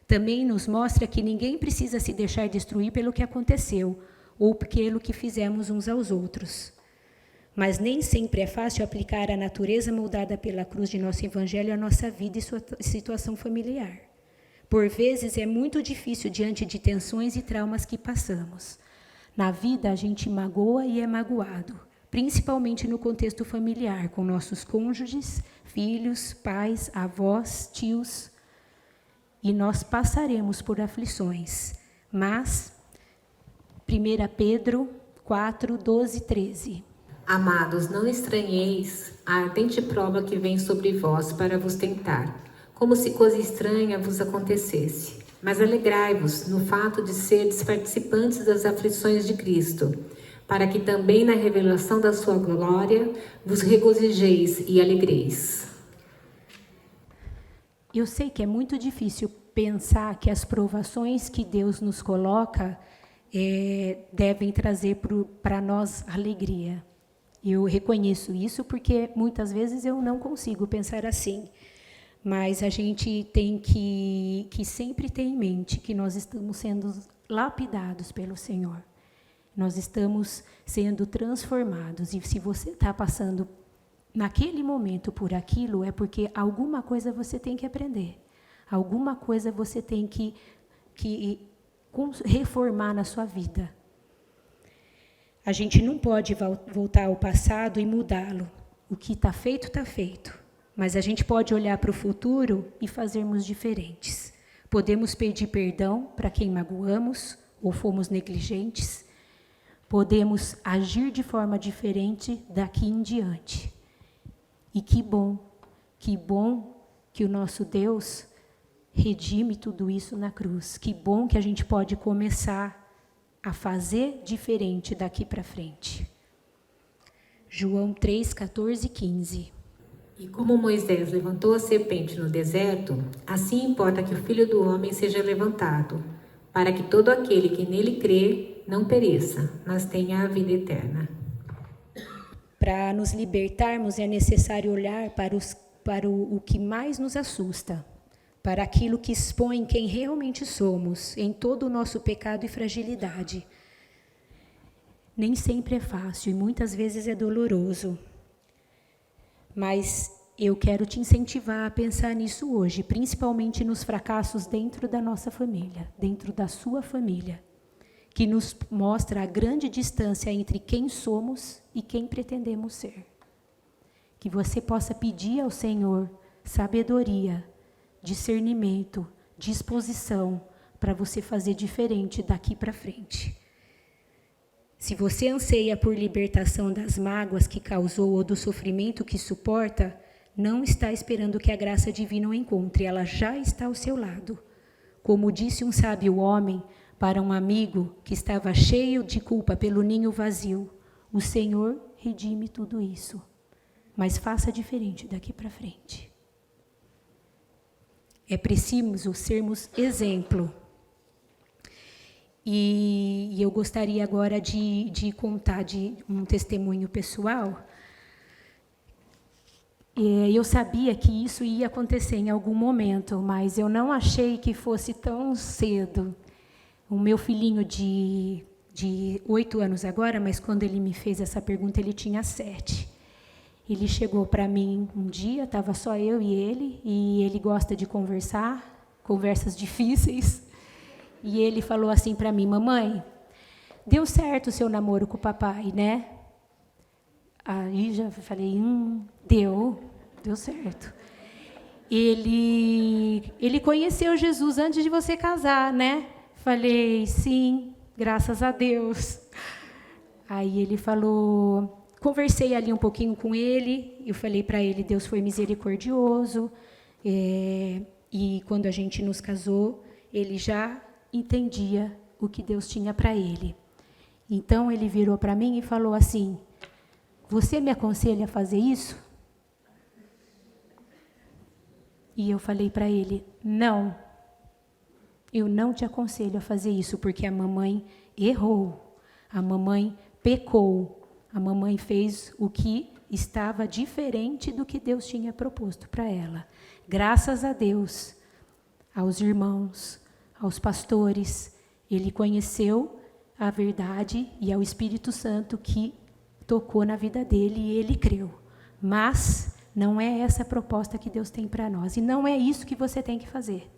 Também nos mostra que ninguém precisa se deixar destruir pelo que aconteceu ou pelo que fizemos uns aos outros. Mas nem sempre é fácil aplicar a natureza moldada pela cruz de nosso Evangelho à nossa vida e sua situação familiar. Por vezes é muito difícil diante de tensões e traumas que passamos. Na vida a gente magoa e é magoado, principalmente no contexto familiar, com nossos cônjuges, filhos, pais, avós, tios. E nós passaremos por aflições. Mas, 1 Pedro 4, 12, 13. Amados, não estranheis a ardente prova que vem sobre vós para vos tentar, como se coisa estranha vos acontecesse. Mas alegrai-vos no fato de seres participantes das aflições de Cristo, para que também na revelação da sua glória vos regozijeis e alegreis. Eu sei que é muito difícil pensar que as provações que Deus nos coloca devem trazer para nós alegria. Eu reconheço isso porque muitas vezes eu não consigo pensar assim. Mas a gente tem que sempre ter em mente que nós estamos sendo lapidados pelo Senhor. Nós estamos sendo transformados. E se você está passando naquele momento por aquilo, é porque alguma coisa você tem que aprender. Alguma coisa você tem que reformar na sua vida. A gente não pode voltar ao passado e mudá-lo. O que está feito, está feito. Mas a gente pode olhar para o futuro e fazermos diferentes. Podemos pedir perdão para quem magoamos ou fomos negligentes. Podemos agir de forma diferente daqui em diante. E que bom que o nosso Deus redime tudo isso na cruz. Que bom que a gente pode começar a fazer diferente daqui para frente. João 3, 14 e 15. E como Moisés levantou a serpente no deserto, assim importa que o Filho do Homem seja levantado, para que todo aquele que nele crê não pereça, mas tenha a vida eterna. Para nos libertarmos é necessário olhar para o que mais nos assusta, para aquilo que expõe quem realmente somos, em todo o nosso pecado e fragilidade. Nem sempre é fácil e muitas vezes é doloroso. Mas eu quero te incentivar a pensar nisso hoje, principalmente nos fracassos dentro da nossa família, dentro da sua família, que nos mostra a grande distância entre quem somos e quem pretendemos ser. Que você possa pedir ao Senhor sabedoria, discernimento, disposição para você fazer diferente daqui para frente. Se você anseia por libertação das mágoas que causou ou do sofrimento que suporta, não está esperando que a graça divina o encontre, ela já está ao seu lado. Como disse um sábio homem para um amigo que estava cheio de culpa pelo ninho vazio, o Senhor redime tudo isso, mas faça diferente daqui para frente. É preciso sermos exemplo. E eu gostaria agora de contar de um testemunho pessoal. Eu sabia que isso ia acontecer em algum momento, mas eu não achei que fosse tão cedo. O meu filhinho de 8 anos agora, mas quando ele me fez essa pergunta, ele tinha 7. Ele chegou para mim um dia, estava só eu e ele gosta de conversar, conversas difíceis. E ele falou assim para mim: mamãe, deu certo o seu namoro com o papai, né? Aí já falei, deu certo. Ele conheceu Jesus antes de você casar, né? Falei, sim, graças a Deus. Aí ele falou, conversei ali um pouquinho com ele, eu falei para ele, Deus foi misericordioso, e quando a gente nos casou, ele já entendia o que Deus tinha para ele. Então, ele virou para mim e falou assim, você me aconselha a fazer isso? E eu falei para ele, não, eu não te aconselho a fazer isso, porque a mamãe errou, a mamãe pecou, a mamãe fez o que estava diferente do que Deus tinha proposto para ela. Graças a Deus, aos irmãos, aos pastores, ele conheceu a verdade e ao Espírito Santo que tocou na vida dele e ele creu. Mas não é essa a proposta que Deus tem para nós. E não é isso que você tem que fazer.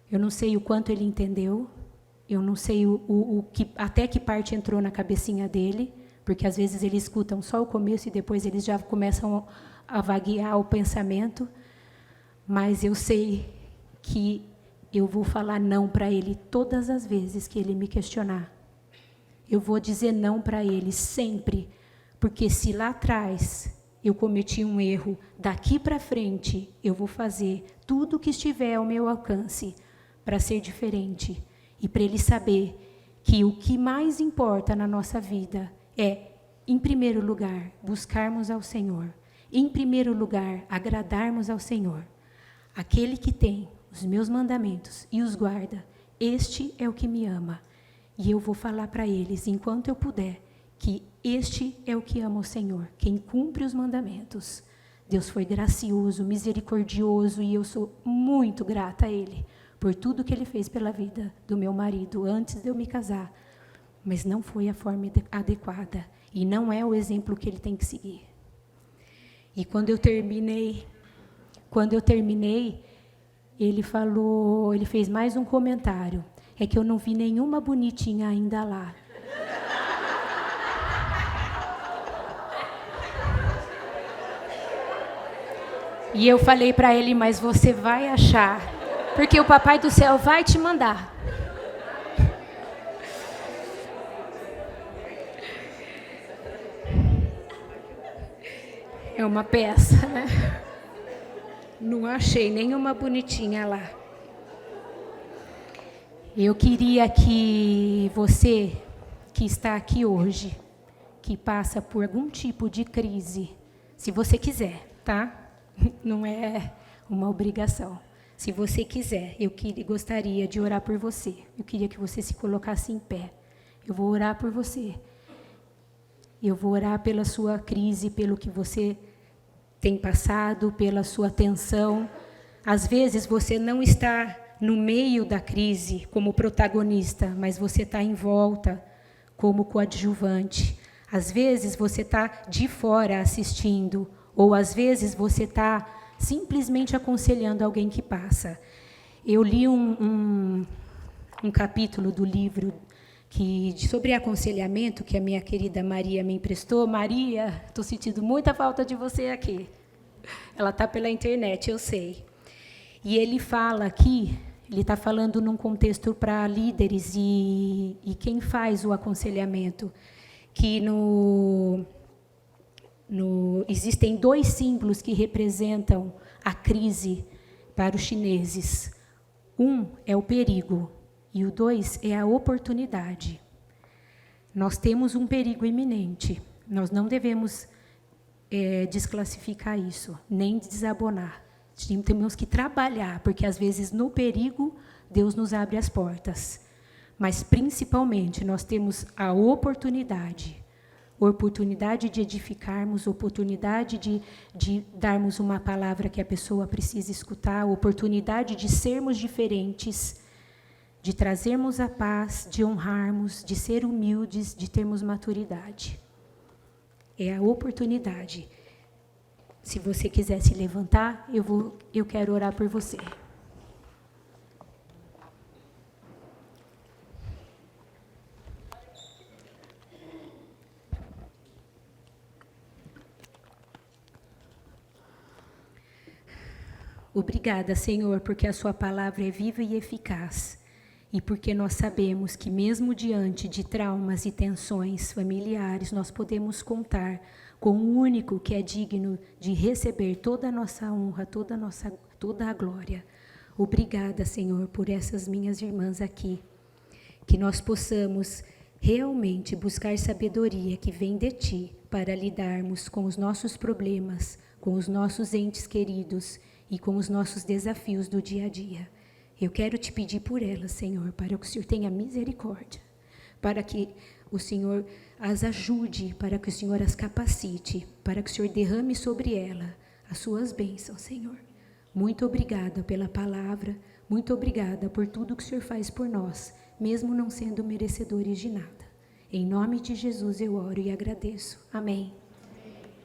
Eu não sei o quanto ele entendeu. Eu não sei até que parte entrou na cabecinha dele. Porque às vezes eles escutam só o começo e depois eles já começam a vaguear o pensamento. Mas eu sei que eu vou falar não para ele todas as vezes que ele me questionar. Eu vou dizer não para ele sempre. Porque se lá atrás eu cometi um erro, daqui para frente eu vou fazer tudo o que estiver ao meu alcance para ser diferente. E para ele saber que o que mais importa na nossa vida é, em primeiro lugar, buscarmos ao Senhor. Em primeiro lugar, agradarmos ao Senhor. Aquele que tem os meus mandamentos e os guarda, este é o que me ama. E eu vou falar para eles, enquanto eu puder, que este é o que ama o Senhor, quem cumpre os mandamentos. Deus foi gracioso, misericordioso, e eu sou muito grata a Ele por tudo que Ele fez pela vida do meu marido antes de eu me casar. Mas não foi a forma adequada, e não é o exemplo que ele tem que seguir. E quando eu terminei, ele fez mais um comentário, é que eu não vi nenhuma bonitinha ainda lá. E eu falei para ele, mas você vai achar, porque o Papai do Céu vai te mandar. É uma peça, né? Não achei nenhuma bonitinha lá. Eu queria que você, que está aqui hoje, que passa por algum tipo de crise, se você quiser, tá? Não é uma obrigação. Se você quiser, gostaria de orar por você. Eu queria que você se colocasse em pé. Eu vou orar por você. Eu vou orar pela sua crise, pelo que você tem passado, pela sua tensão. Às vezes você não está no meio da crise como protagonista, mas você está em volta como coadjuvante. Às vezes você está de fora assistindo, ou às vezes você está simplesmente aconselhando alguém que passa. Eu li um capítulo do livro sobre aconselhamento, que a minha querida Maria me emprestou. Maria, estou sentindo muita falta de você aqui. Ela está pela internet, eu sei. E ele fala aqui, ele está falando num contexto para líderes e quem faz o aconselhamento, que existem 2 símbolos que representam a crise para os chineses. Um é o perigo e o 2 é a oportunidade. Nós temos um perigo iminente. Nós não devemos desclassificar isso, nem desabonar. Temos que trabalhar, porque às vezes no perigo Deus nos abre as portas. Mas principalmente nós temos a oportunidade de edificarmos, oportunidade de darmos uma palavra que a pessoa precisa escutar, oportunidade de sermos diferentes, de trazermos a paz, de honrarmos, de ser humildes, de termos maturidade. É a oportunidade. Se você quiser se levantar, eu quero orar por você. Obrigada, Senhor, porque a sua palavra é viva e eficaz. E porque nós sabemos que mesmo diante de traumas e tensões familiares, nós podemos contar com o único que é digno de receber toda a nossa honra, toda a glória. Obrigada, Senhor, por essas minhas irmãs aqui. Que nós possamos realmente buscar sabedoria que vem de Ti para lidarmos com os nossos problemas, com os nossos entes queridos e com os nossos desafios do dia a dia. Eu quero te pedir por elas, Senhor, para que o Senhor tenha misericórdia, para que o Senhor as ajude, para que o Senhor as capacite, para que o Senhor derrame sobre ela as suas bênçãos, Senhor. Muito obrigada pela palavra, muito obrigada por tudo que o Senhor faz por nós, mesmo não sendo merecedores de nada. Em nome de Jesus eu oro e agradeço. Amém.